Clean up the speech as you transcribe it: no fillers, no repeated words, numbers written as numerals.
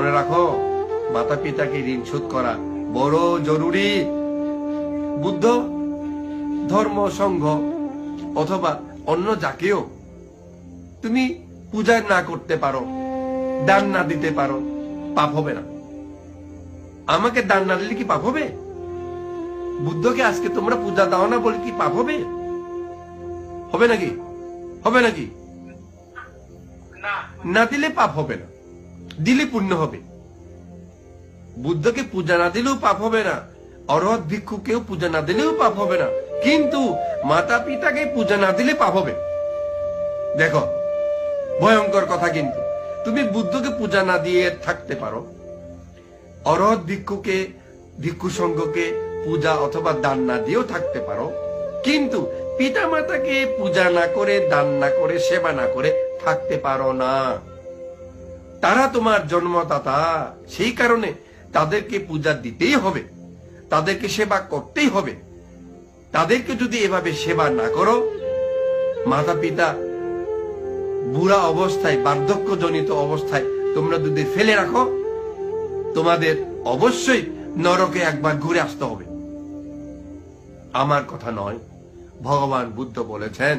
মনে রাখো, মাতা পিতাকে ঋণ শোধ করা বড় জরুরি। বুদ্ধ ধর্ম সংঘ অথবা অন্য যাকেও তুমি পূজা না করতে পারো, দান না দিতে পারো, পাপ হবে না। আমাকে দান না দিলে কি পাপ হবে? বুদ্ধকে আজকে তোমরা পূজা দাও না বলে কি পাপ হবে? হবে নাকি? হবে নাকি? না দিলে পাপ হবে না, দিলে পুণ্য হবে। বুদ্ধকে পূজা না দিলেও পাপ হবে না, অরহৎ ভিক্ষুকেও পূজা না দিলেও পাপ হবে না, কিন্তু মাতা পিতাকে পূজা না দিলে পাপ হবে। দেখো ভয়ঙ্কর কথা। কিন্তু তুমি বুদ্ধকে পূজা না দিয়ে থাকতে পারো, অরহৎ ভিক্ষুকে ভিক্ষু সংঘকে পূজা অথবা দান না দিয়েও থাকতে পারো, কিন্তু পিতা মাতাকে পূজা না করে, দান না করে, সেবা না করে থাকতে পারো না। তারা তোমার জন্মদাতা, সেই কারণে তাদেরকে পূজা দিতেই হবে, তাদেরকে সেবা করতেই হবে। তাদেরকে যদি এভাবে সেবা না করো, মাতা পিতা বুড়া অবস্থায়, বার্ধক্যজনিত অবস্থায় তোমরা যদি ফেলে রাখো, তোমাদের অবশ্যই নরকে একবার ঘুরে আসতে হবে। আমার কথা নয়, ভগবান বুদ্ধ বলেছেন